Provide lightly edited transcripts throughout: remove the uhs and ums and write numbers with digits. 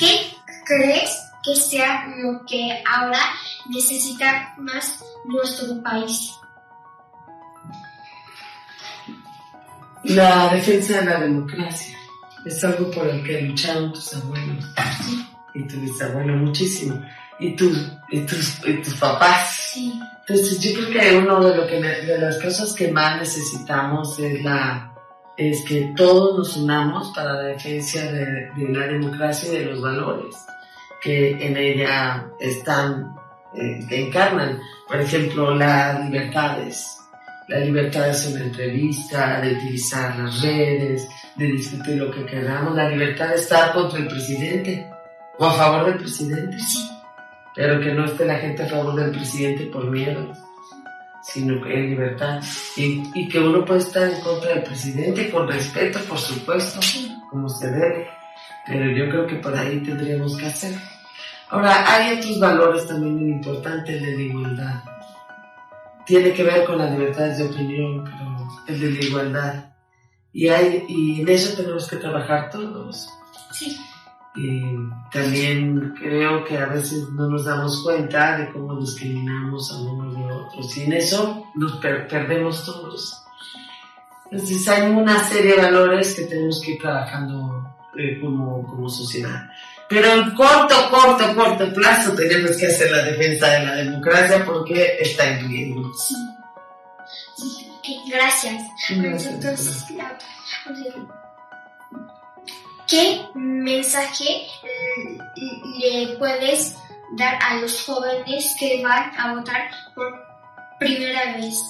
¿Qué crees que sea lo que ahora necesita más nuestro país? La defensa de la democracia es algo por el que lucharon tus abuelos y tu bisabuelo muchísimo y tus papás. Sí. Entonces yo creo que uno de las cosas que más necesitamos es que todos nos unamos para la defensa de la democracia y de los valores que en ella están, que encarnan. Por ejemplo, las libertades en la entrevista, de utilizar las redes, de discutir lo que queramos, la libertad de estar contra el presidente o a favor del presidente, Sí. pero que no esté la gente a favor del presidente por miedo, sino que en libertad, y que uno puede estar en contra del presidente con respeto, por supuesto, Sí. como se debe, pero yo creo que por ahí tendríamos que hacer. Ahora, hay otros valores también muy importantes, el de la igualdad. Tiene que ver con las libertades de opinión, pero el de la igualdad. Y en eso tenemos que trabajar todos. Sí. Y también creo que a veces no nos damos cuenta de cómo discriminamos a unos y a otros. Y en eso nos perdemos todos. Entonces hay una serie de valores que tenemos que ir trabajando como sociedad. Pero en corto plazo tenemos que hacer la defensa de la democracia porque está en riesgo. Sí. Sí. Gracias. Entonces, ¿qué mensaje le puedes dar a los jóvenes que van a votar por primera vez?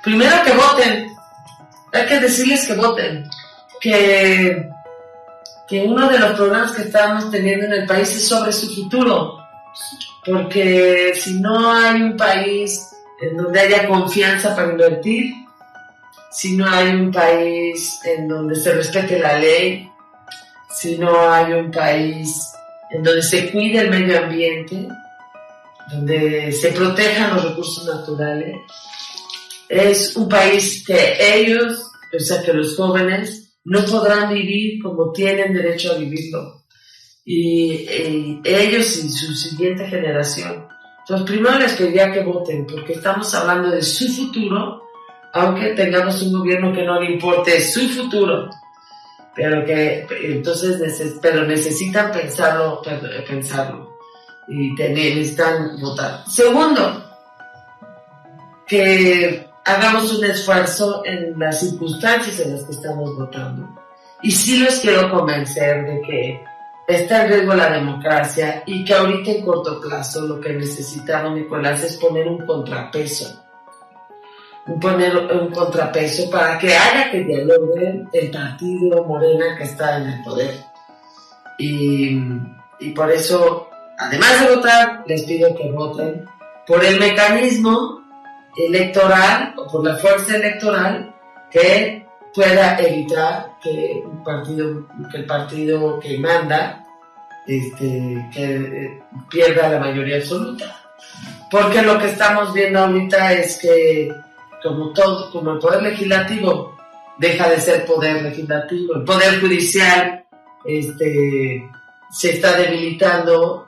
Primero, que voten. Hay que decirles que voten. Que uno de los problemas que estamos teniendo en el país es sobre su futuro. Porque si no hay un país en donde haya confianza para invertir, si no hay un país en donde se respete la ley, si no hay un país en donde se cuide el medio ambiente, donde se protejan los recursos naturales, es un país que ellos, o sea, que los jóvenes, no podrán vivir como tienen derecho a vivirlo. Y ellos y su siguiente generación. Entonces, primero les pediría que voten, porque estamos hablando de su futuro, aunque tengamos un gobierno que no le importe su futuro. Pero necesitan pensarlo y necesitan votar. Segundo, que hagamos un esfuerzo en las circunstancias en las que estamos votando. Y sí los quiero convencer de que está en riesgo la democracia y que ahorita en corto plazo lo que necesitamos, Nicolás, es poner un contrapeso. Para que haga que dialogue el partido Morena que está en el poder. Y por eso, además de votar, les pido que voten por el mecanismo electoral o por la fuerza electoral que pueda evitar que el partido que manda que pierda la mayoría absoluta. Porque lo que estamos viendo ahorita es que como el poder legislativo deja de ser poder legislativo, el poder judicial se está debilitando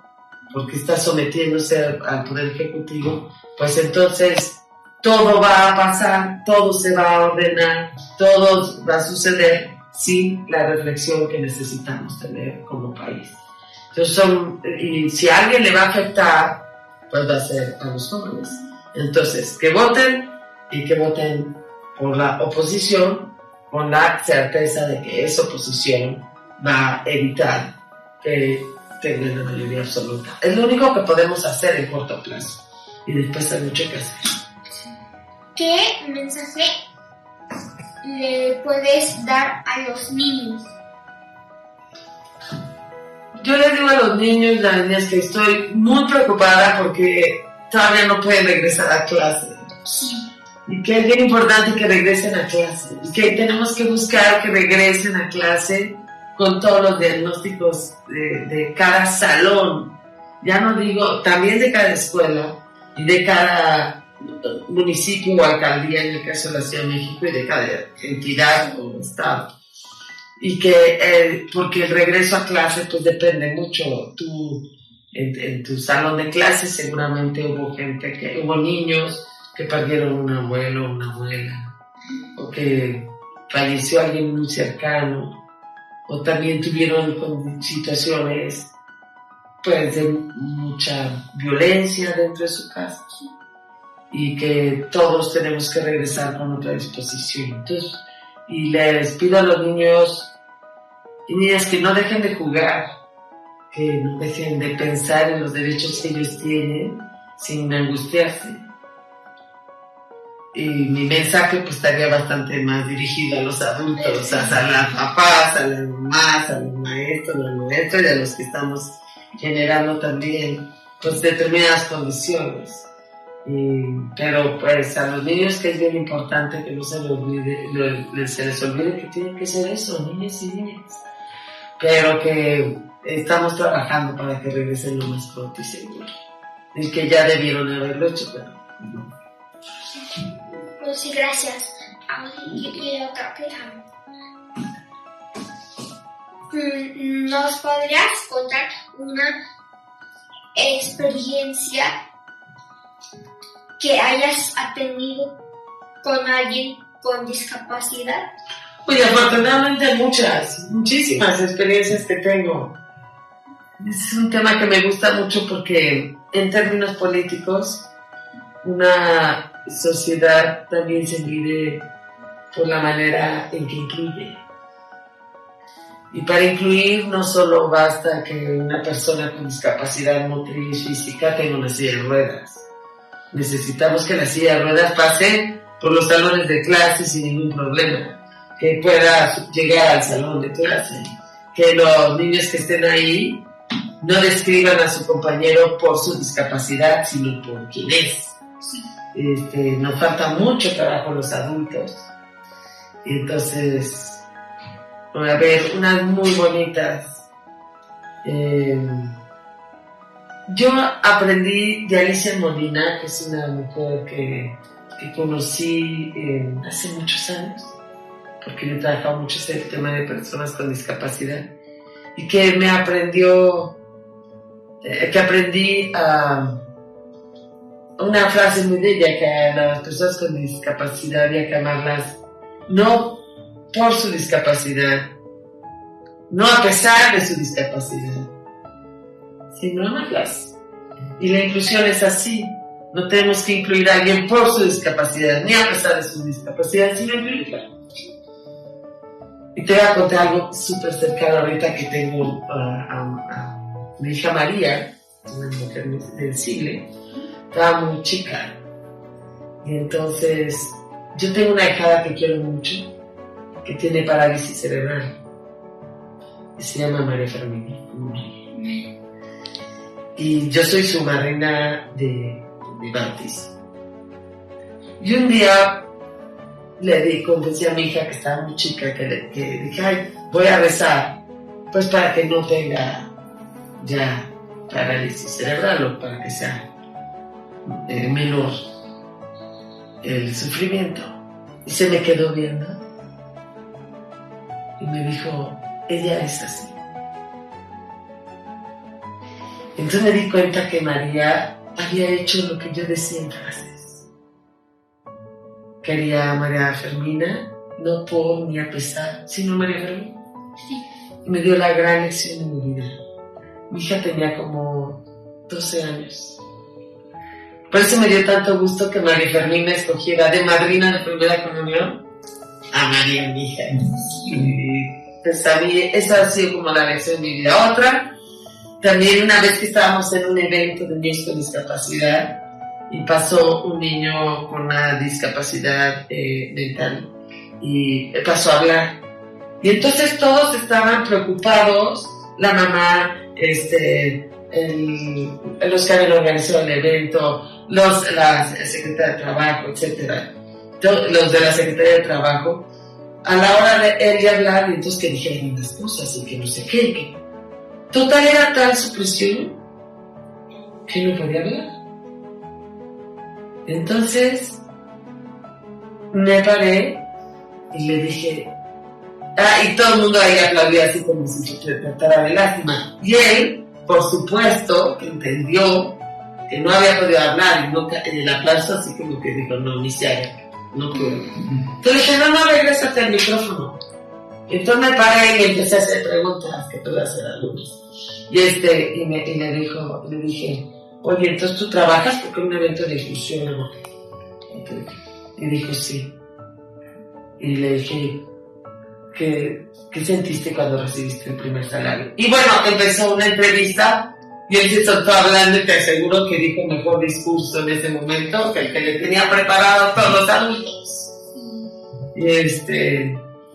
porque está sometiéndose al poder ejecutivo, pues entonces todo va a pasar, todo se va a ordenar, todo va a suceder sin la reflexión que necesitamos tener como país. Entonces y si a alguien le va a afectar, pues va a ser a los jóvenes. Entonces, que voten y que voten por la oposición con la certeza de que esa oposición va a evitar que tengan la mayoría absoluta. Es lo único que podemos hacer en corto plazo y después hay mucho que hacer. ¿Qué mensaje le puedes dar a los niños? Yo les digo a los niños y las niñas que estoy muy preocupada porque todavía no pueden regresar a clase. Sí. Y que es bien importante que regresen a clase. Y que tenemos que buscar que regresen a clase con todos los diagnósticos de cada salón. Ya no digo, también de cada escuela y de cada municipio o alcaldía, en el caso de la Ciudad de México, y de cada entidad o estado. y que porque el regreso a clase pues depende mucho. Tú en tu salón de clases seguramente hubo niños que perdieron un abuelo o una abuela, o que falleció alguien muy cercano, o también tuvieron situaciones pues de mucha violencia dentro de su casa, y que todos tenemos que regresar con otra disposición. Entonces, y les pido a los niños y niñas que no dejen de jugar, que no dejen de pensar en los derechos que ellos tienen sin angustiarse. Y mi mensaje pues estaría bastante más dirigido a los adultos, a las papás, a las mamás, a los maestros, y a los que estamos generando también pues determinadas condiciones. Pero pues a los niños, que es bien importante que no se les olvide que tienen que ser eso, niños y niñas, pero que estamos trabajando para que regresen lo más pronto y seguro, y que ya debieron haberlo hecho, pero no. Sí, gracias. Y otra pregunta. ¿Nos podrías contar una experiencia que hayas tenido con alguien con discapacidad? Pues afortunadamente muchísimas experiencias que tengo. Es un tema que me gusta mucho porque en términos políticos una sociedad también se mide por la manera en que incluye. Y para incluir no solo basta que una persona con discapacidad motriz física tenga una silla de ruedas. Necesitamos que la silla de ruedas pase por los salones de clase sin ningún problema, que pueda llegar al salón de clase, que los niños que estén ahí no describan a su compañero por su discapacidad, sino por quién es. Nos falta mucho trabajo los adultos. Y entonces, a ver, unas muy bonitas. Yo aprendí de Alicia Molina, que es una mujer que conocí hace muchos años, porque yo he trabajado mucho en el tema de personas con discapacidad, y que aprendí a una frase muy bella, que a las personas con discapacidad había que amarlas no por su discapacidad, no a pesar de su discapacidad, sino amarlas. Y la inclusión es así. No tenemos que incluir a alguien por su discapacidad, ni a pesar de su discapacidad, sino incluirla. Y te voy a contar algo súper cercano ahorita, que tengo a mi hija María, una mujer sensible. Estaba muy chica. Y entonces, yo tengo una hijada que quiero mucho, que tiene parálisis cerebral. Y se llama María Fermina. Y yo soy su madrina de bautismo. Y un día le confesé a mi hija, que estaba muy chica, que dije, ay, voy a rezar, pues para que no tenga ya parálisis cerebral, o para que sea menor el sufrimiento. Y se me quedó viendo y me dijo, ella es así. Entonces me di cuenta que María había hecho lo que yo decía en frases. Quería a María Fermina, no por ni a pesar, sino María Fermina. Sí. Y me dio la gran lección de mi vida. Mi hija tenía como 12 años. Por eso me dio tanto gusto que María Fermina escogiera de madrina de primera comunión a María, mi hija. Y pues a mí esa ha sido como la lección de mi vida. Otra, también una vez que estábamos en un evento de niños con discapacidad y pasó un niño con una discapacidad mental y pasó a hablar. Y entonces todos estaban preocupados, la mamá, los que habían organizado el evento, la secretaria de trabajo, etcétera, los de la secretaría de trabajo, a la hora de él de hablar, y entonces que dijeron unas cosas y que no sé qué, que total era tal su presión que no podía hablar. Entonces me paré y le dije, Y todo el mundo ahí aplaudía así como si se tratara de lástima. Y él, por supuesto, que entendió que no había podido hablar y no, en el aplauso así como que dijo, no, ni se haga, no puedo. Entonces le dije, no, regrésate al micrófono. Entonces me paré y empecé a hacer preguntas, que puedo hacer algunas. Y le dije, oye, entonces tú trabajas porque es un evento de inclusión, ¿no? Y dijo, sí. Y le dije, ¿qué sentiste cuando recibiste el primer salario? Y bueno, empezó una entrevista y él se soltó hablando y te aseguro que dijo mejor discurso en ese momento que el que le tenía preparado a todos los adultos.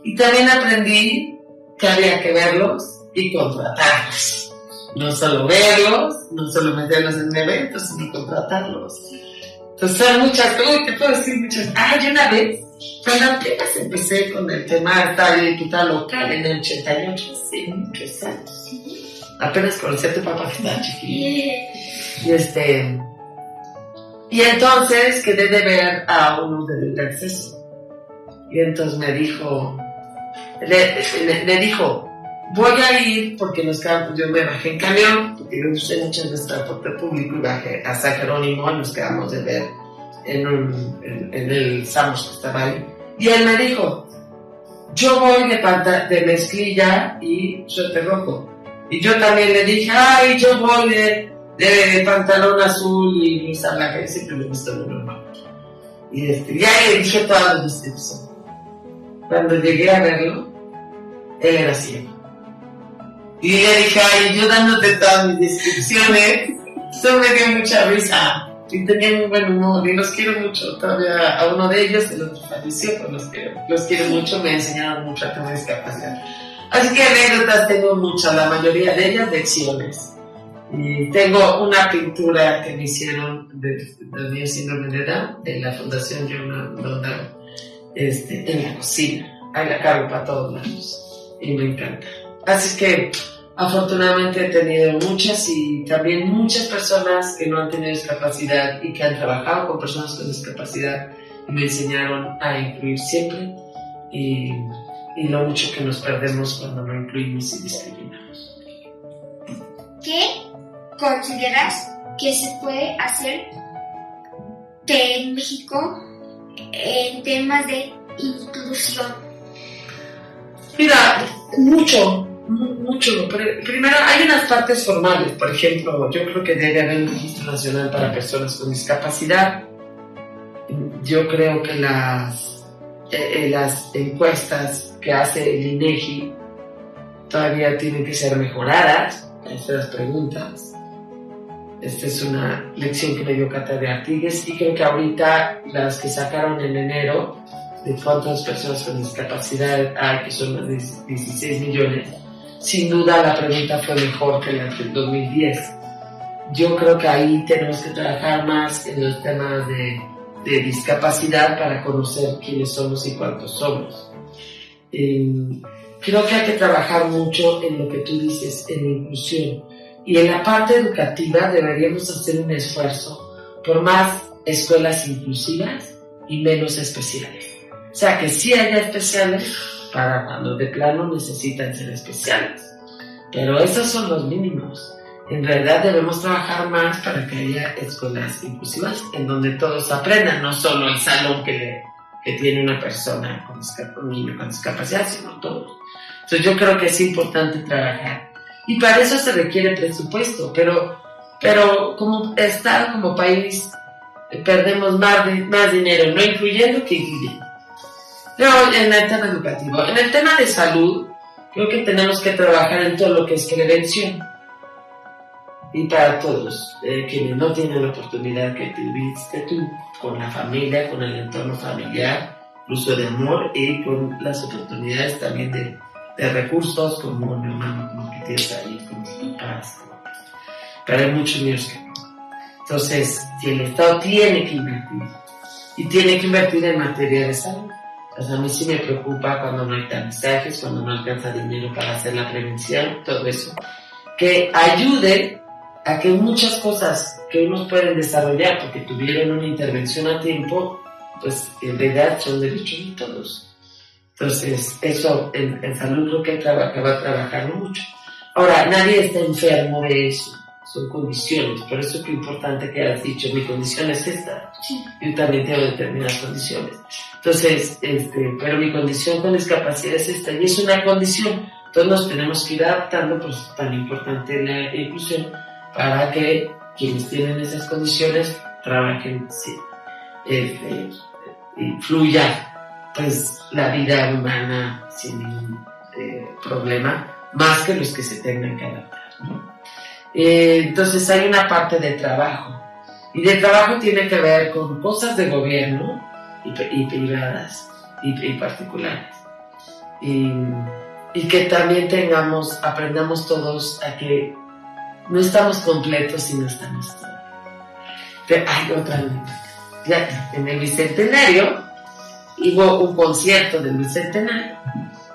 Y también aprendí que había que verlos y contratarlos. No solo verlos, no solo meterlos en eventos, sino contratarlos. Entonces son muchas cosas, te puedo decir muchas. Yo una vez, cuando apenas empecé con el tema de estar diputada local en el 88, hace muchos años. Apenas conocí a tu papá que estaba chiquillo. Y entonces quedé de ver a uno del acceso. Y entonces me dijo, le dijo, voy a ir porque yo me bajé en camión, porque yo usé muchas veces transporte público y bajé a San Jerónimo y nos quedamos de ver en el Samos que estaba ahí. Y él me dijo, yo voy de mezclilla y suéter rojo. Y yo también le dije, yo voy de pantalón azul y blusa blanca, y siempre me gustó lo normal. Y ya le dije toda la descripción. Cuando llegué a verlo, él era ciego. Y le dije, yo dándote todas mis descripciones, eso me dio mucha risa. Y tenía muy buen humor, y los quiero mucho. Todavía a uno de ellos, el otro falleció, pero los quiero mucho, me enseñaron mucho a tener discapacidad. Así que anécdotas tengo muchas, la mayoría de ellas lecciones. Y tengo una pintura que me hicieron del mío síndrome de Down, de la Fundación John Down, en la cocina. Ahí la cargo para todos lados. Y me encanta. Así que afortunadamente he tenido muchas y también muchas personas que no han tenido discapacidad y que han trabajado con personas con discapacidad y me enseñaron a incluir siempre y lo mucho que nos perdemos cuando no incluimos y discriminamos. ¿Qué consideras que se puede hacer en México en temas de inclusión? Mira, mucho. Primero, hay unas partes formales. Por ejemplo, yo creo que debe haber un registro nacional para personas con discapacidad. Yo creo que las encuestas que hace el INEGI todavía tienen que ser mejoradas. Estas preguntas. Esta es una lección que me dio Cata de Artigues y creo que ahorita las que sacaron en enero de cuántas personas con discapacidad hay, que son más de 16 millones, sin duda la pregunta fue mejor que la del 2010. Yo creo que ahí tenemos que trabajar más en los temas de discapacidad para conocer quiénes somos y cuántos somos. Creo que hay que trabajar mucho en lo que tú dices, en la inclusión. Y en la parte educativa deberíamos hacer un esfuerzo por más escuelas inclusivas y menos especiales. O sea, que sí haya especiales para cuando de plano necesitan ser especiales. Pero esos son los mínimos. En realidad debemos trabajar más para que haya escuelas inclusivas en donde todos aprendan, no solo el salón que tiene una persona un niño con discapacidad, sino todos. Entonces yo creo que es importante trabajar. Y para eso se requiere presupuesto, pero como Estado, como país, perdemos más dinero no incluyendo que incluyendo. Pero en el tema educativo, en el tema de salud, creo que tenemos que trabajar en todo lo que es prevención. Y para todos quienes no tienen la oportunidad que tuviste tú, con la familia, con el entorno familiar, incluso de amor y con las oportunidades también de recursos como mi hermano, como que tienes ahí, con tus papás. Pero hay muchos niños que no. Entonces, si el Estado tiene que invertir, y tiene que invertir en materia de salud. Pues a mí sí me preocupa cuando no hay tamizajes, cuando no alcanza dinero para hacer la prevención, todo eso. Que ayude a que muchas cosas que unos pueden desarrollar porque tuvieron una intervención a tiempo, pues en realidad son derechos de todos. Entonces, eso en salud creo que va a trabajar mucho. Ahora, nadie está enfermo de eso, son condiciones, por eso es que es importante que has dicho, mi condición es esta, Sí. yo también tengo determinadas condiciones. Entonces, pero mi condición con discapacidad es esta, y es una condición, entonces nos tenemos que ir adaptando, por eso es tan importante la inclusión, para que quienes tienen esas condiciones trabajen, sí, y fluya pues la vida humana sin ningún problema, más que los que se tengan que adaptar, ¿no? Entonces hay una parte de trabajo, y de trabajo tiene que ver con cosas de gobierno y privadas y particulares, y que también aprendamos todos a que no estamos completos si no estamos todos. Pero hay otra anécdota. Ya en el Bicentenario hubo un concierto del Bicentenario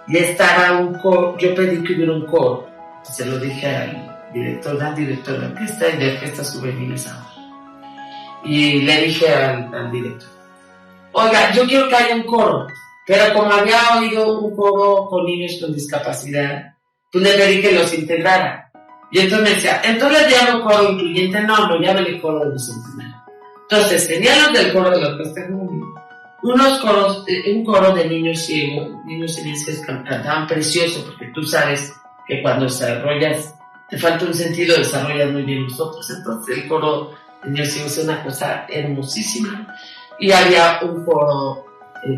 y estaba un coro. Yo pedí que hubiera un coro, se lo dije al director de orquesta y de orquestas juveniles ahora, y le dije al director, oiga, yo quiero que haya un coro, pero como había oído un coro con niños con discapacidad, pues le pedí que los integrara, y entonces me decía, entonces le llamo coro incluyente, no, llámale coro del Bicentenario. Entonces tenía los del coro de la orquesta juvenil, unos coros, un coro de niños ciegos que cantaban precioso, porque tú sabes que cuando desarrollas, te falta un sentido, desarrollas muy bien los otros. Entonces el coro de niños ciegos es una cosa hermosísima. Y había un coro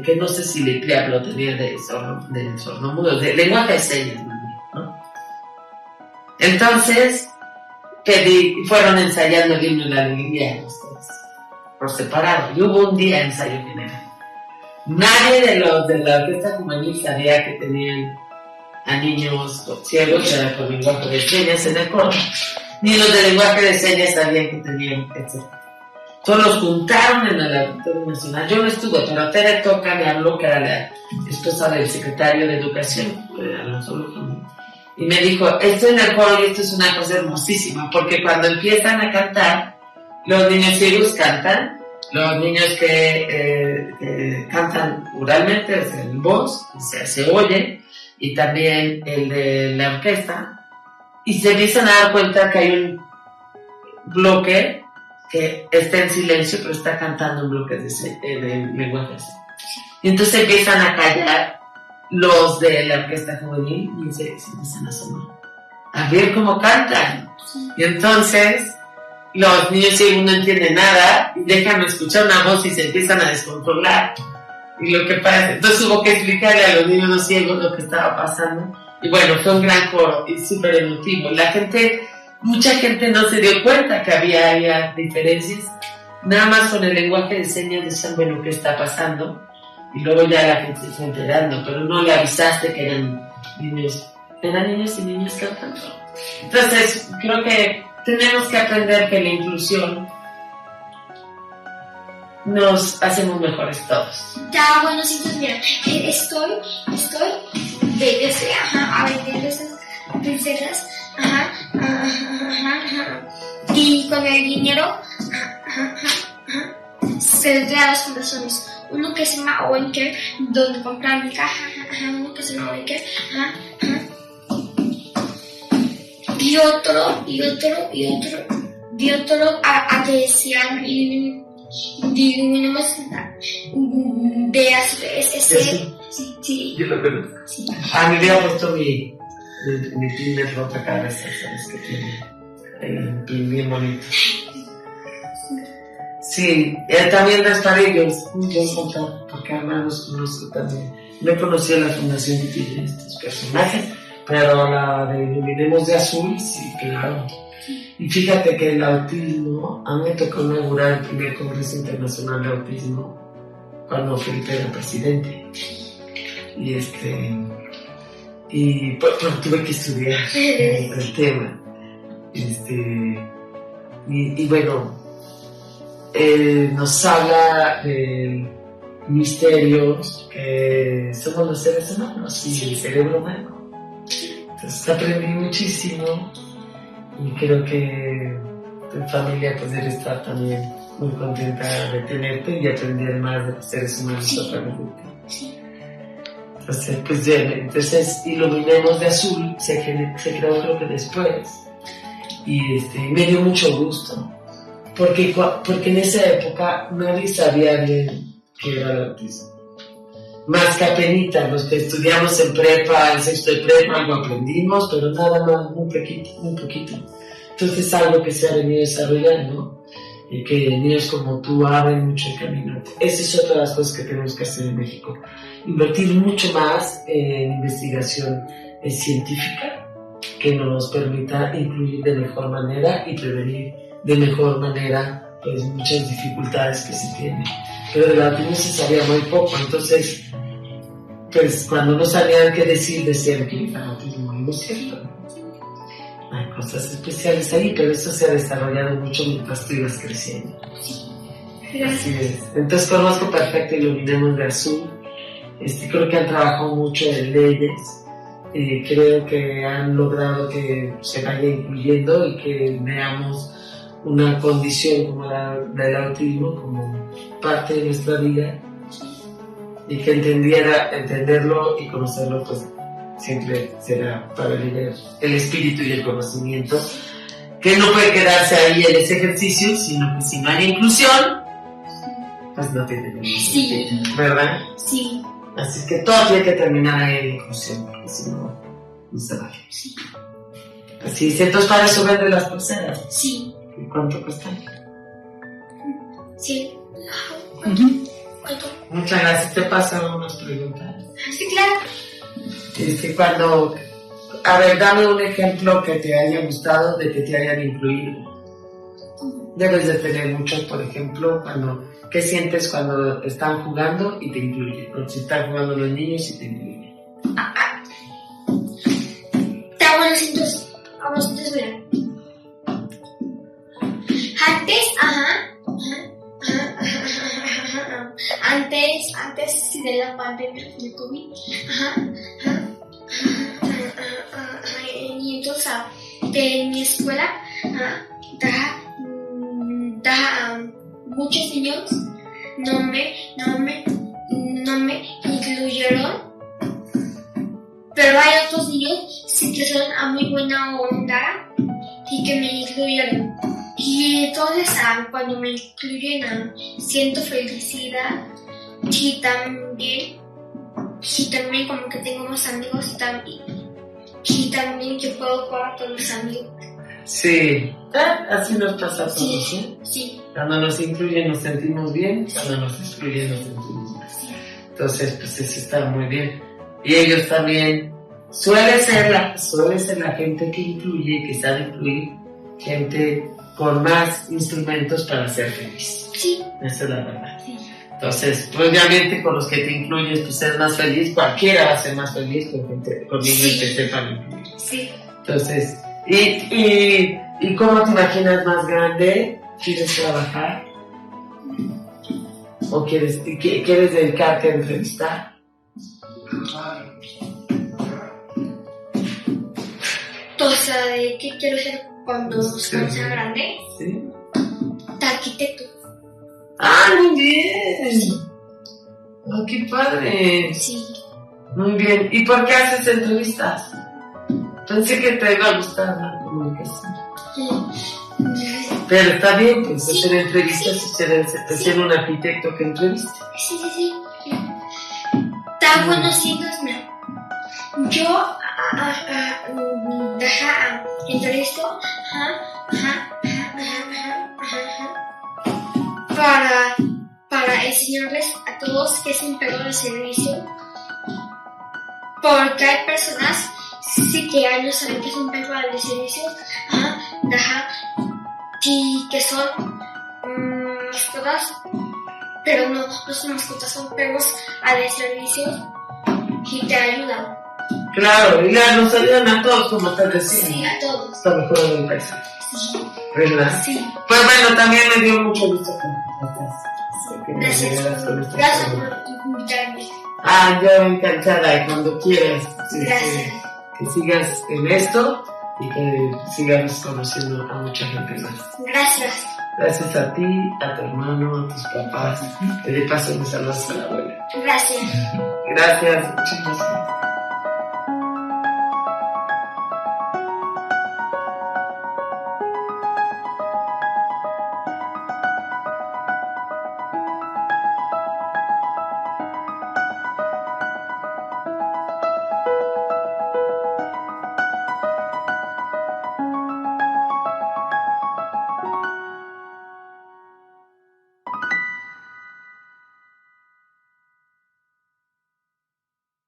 que no sé si lo tenía de sordomudos, de lenguaje de señas, ¿no? Entonces fueron ensayando el himno de la alegría por separado, y hubo un día de ensayo general. Nadie de la orquesta juvenil sabía que tenían a niños ciegos con lenguaje de señas en el coro, ni los de lenguaje de señas sabían que tenían, etc. Entonces los juntaron en el Auditorio Nacional. Yo no estuve, pero Tere Toca me habló, que era la esposa del secretario de Educación, y me dijo, estoy en el coro y esto es una cosa hermosísima, porque cuando empiezan a cantar, los niños ciegos cantan, los niños que cantan oralmente, es el voz, se oye, y también el de la orquesta, y se empiezan a dar cuenta que hay un bloque que está en silencio, pero está cantando un bloque de lenguaje. Y entonces empiezan a callar los de la orquesta juvenil y se empiezan a asomar a ver cómo cantan. Y entonces los niños ciegos no entienden nada y dejan de escuchar una voz y se empiezan a descontrolar. Y lo que pasa, entonces hubo que explicarle a los niños no ciegos lo que estaba pasando. Y bueno, fue un gran coro y súper emotivo. Mucha gente no se dio cuenta que había diferencias. Nada más con el lenguaje de señas decían, bueno, ¿qué está pasando? Y luego ya la gente se fue enterando, pero no le avisaste que eran niños y niñas cantando. Entonces, creo que tenemos que aprender que la inclusión nos hacemos mejores todos. Ya, bueno, sí, entonces mira, estoy aprendiendo esas princesas, y con el dinero, se le da dos fundaciones, uno que se llama Owenker, donde comprar mi caja, uno que se llama Owenker, y otro a que decían divinamos de ese. Sí. Yo lo conozco. Sí. A mí me ha puesto mi primer ropa cada vez, ¿sabes? Que tiene bien bonito. Sí, también Rasparillos, yo encontrado, porque además los conozco también. No he conocido la fundación que tiene estos personajes, pero la de Iluminemos de Azul, sí, claro. Y fíjate que el autismo, a mí me tocó inaugurar el primer Congreso Internacional de Autismo cuando Felipe era presidente. Y pues tuve que estudiar el tema. Y bueno, nos habla de misterios que somos los seres humanos y el cerebro humano. Entonces aprendí muchísimo y creo que tu familia pues debe estar también muy contenta de tenerte y aprender más de los seres humanos a través de ti. Entonces Iluminemos de Azul se creó creo que después y me dio mucho gusto porque en esa época nadie sabía bien qué era el autismo, más que apenita los que estudiamos en prepa, en sexto de prepa, algo aprendimos, pero nada más, muy poquito. Entonces es algo que se ha venido desarrollando y que niños como tú abren mucho el camino. Esa es otra de las cosas que tenemos que hacer en México, invertir mucho más en investigación científica que nos permita incluir de mejor manera y prevenir de mejor manera pues muchas dificultades que se tienen. Pero del autismo se sabía muy poco, entonces pues cuando no sabían qué decir decían que era autismo, y no es cierto. Hay cosas especiales ahí, pero eso se ha desarrollado mucho mientras tú ibas creciendo. Así es. Entonces conozco perfecto Iluminemos de Azul. Creo que han trabajado mucho en leyes. Creo que han logrado que se vaya incluyendo y que veamos una condición como la del autismo como parte de nuestra vida y que entenderlo y conocerlo pues siempre será para liberar el espíritu y el conocimiento, que no puede quedarse ahí en ese ejercicio, sino que si no hay inclusión pues no tiene ningún sentido, ¿verdad? Sí. Así es que todo tiene que terminar ahí en inclusión, porque si no, no se vale. Sí. Así es, entonces para eso vende las pulseras. Sí. ¿Y cuánto cuestan? Sí. ¿Cuánto? Muchas gracias. Te paso unas preguntas. Sí, claro. A ver, dame un ejemplo que te haya gustado de que te hayan incluido. Debes de tener muchos, por ejemplo, ¿qué sientes cuando están jugando y te incluyen? O si están jugando los niños y te incluyen. Vamos a ver. Antes de la pandemia del COVID, y entonces de mi escuela, muchos niños no me incluyeron, pero hay otros niños sí que son a muy buena onda y que me incluyeron. Y entonces cuando me incluyen siento felicidad y también como que tengo más amigos y también que puedo jugar con mis amigos. Sí, así nos pasa a todos, sí, ¿eh? Sí. Cuando nos incluyen nos sentimos bien, cuando nos excluyen nos sentimos mal. Sí. Entonces, pues eso está muy bien. Y ellos también, suele ser la gente que incluye, que sabe incluir gente con más instrumentos para ser feliz. Sí. Esa es la verdad. Sí. Entonces, pues, obviamente con los que te incluyes, pues eres más feliz, cualquiera va a ser más feliz con niños que sepan incluir. Sí. Entonces, ¿y cómo te imaginas más grande? ¿Quieres trabajar? ¿O quieres dedicarte a entrevistar? O sea, ¿de qué quiero ser cuando sea grande? Sí. De arquitecto. ¡Ah, muy bien! ¡Oh, qué padre! Sí. Muy bien. ¿Y por qué haces entrevistas? Pensé que te iba a gustar la comunicación. Sí. Pero está bien, pues Sí. hacer entrevistas y ser un arquitecto que entrevista. Sí. Está bueno siendo, mira. Yo entrevisto para enseñarles a todos qué es un perro de servicio, porque hay personas sí que no saben qué es un perro de servicio, y que son mascotas, pero no son mascotas, son perros de servicio y te ayudan. Claro, y nos ayudan a todos, como te decía. Sí, a todos. Está mejor en el paisaje. Sí. ¿Verdad? Sí. Pues bueno, también me dio mucho gusto que me Gracias. ayudaras con estas Gracias preguntas. por invitarme. Yo encantada, y cuando quieras Gracias. que sigas en esto, y que sigamos conociendo a mucha gente más. Gracias. Gracias a ti, a tu hermano, a tus papás, que de paso me saludas a la abuela. Gracias. Gracias, muchas gracias.